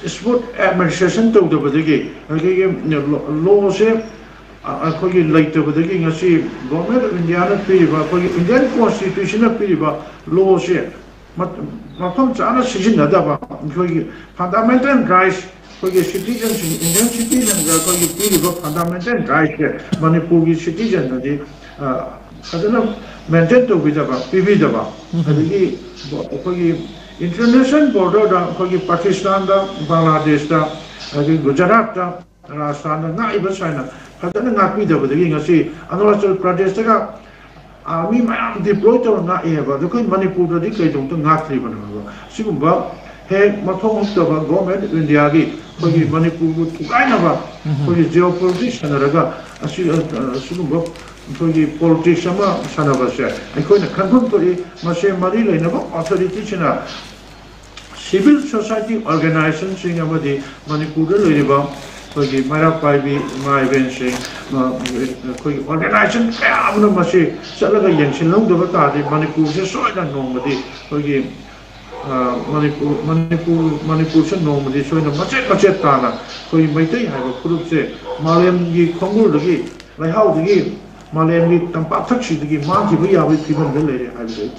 smooth administration tꯧꯗꯕꯗꯒꯤ ꯑꯩꯈꯣꯏꯒꯤ ꯂꯣꯁꯦ ꯑꯩꯈꯣꯏꯒꯤ ꯂꯩꯇꯕꯗꯒꯤ ꯉꯁꯤ ꯒꯣꯔꯃꯦꯟ ꯑꯣꯐ ꯏꯟꯗꯤꯌꯥꯅ ꯄꯤꯔꯤꯕ ꯑꯩꯈꯣꯏꯒꯤ ꯏꯟꯗꯤꯌꯟ ꯀꯣꯟꯁꯇꯤꯇ꯭ꯌꯨꯁꯟꯅ ꯄꯤꯔꯤꯕ ꯂꯣꯁꯦ ꯃꯐꯝ ꯆꯥꯅ ꯁꯤꯖꯤꯟꯅꯗꯕ ꯑꯩꯈꯣꯏꯒꯤ ꯐꯟꯗꯥꯃꯦꯟꯇꯦꯜ ꯔꯥꯏꯠꯁ ꯑꯩꯈꯣꯏꯒꯤ ꯁꯤꯇꯤꯖꯟꯁꯤꯡ ꯏꯟꯗꯤꯌꯟ ꯁꯤꯇꯤꯖꯟꯗ ꯑꯩꯈꯣꯏꯒꯤ ꯄꯤꯔꯤꯕ ꯐꯟꯗꯥꯃꯦꯟꯇꯦꯜ ꯔꯥꯏꯠꯁꯦ ꯃꯅꯤꯄꯨꯔꯒꯤ ꯁꯤꯇꯤꯖꯟꯗꯗꯤ ꯐꯖꯅ ꯃꯦꯟꯇꯦꯟ ꯇꯧꯕꯤꯗꯕ ꯄꯤꯕꯤꯗꯕ ꯑꯗꯒꯤ ꯑꯩꯈꯣꯏꯒꯤ international border da khoi Pakistan da Bangladesh da Gujarat da Rajasthan da ngai ba saina phadana ngakpi da badagi ngasi Arunachal Pradesh da army mayam deploy to na e ba da khoi Manipur da di kai dong to ngakri ba na sigumba he mathong da ba government India gi khoi Manipur bu kai na ba khoi geopolitics na raga asi sigumba khoi politics sama sanaba se khoi na khanthum to e mase mari leina ba authority china civil society organization sing amadi Manipur da loiba khoi mara paibi ma event sing khoi organization amna mase chalaga yengsin long da ta de Manipur se soina nongmadi khoi Manipur se nongmadi soina machet ta na khoi maitai ha ba group se malem gi khongul gi lai hau gi malem gi tampak thak si gi ma gi ba ya wi phibam da le ha bi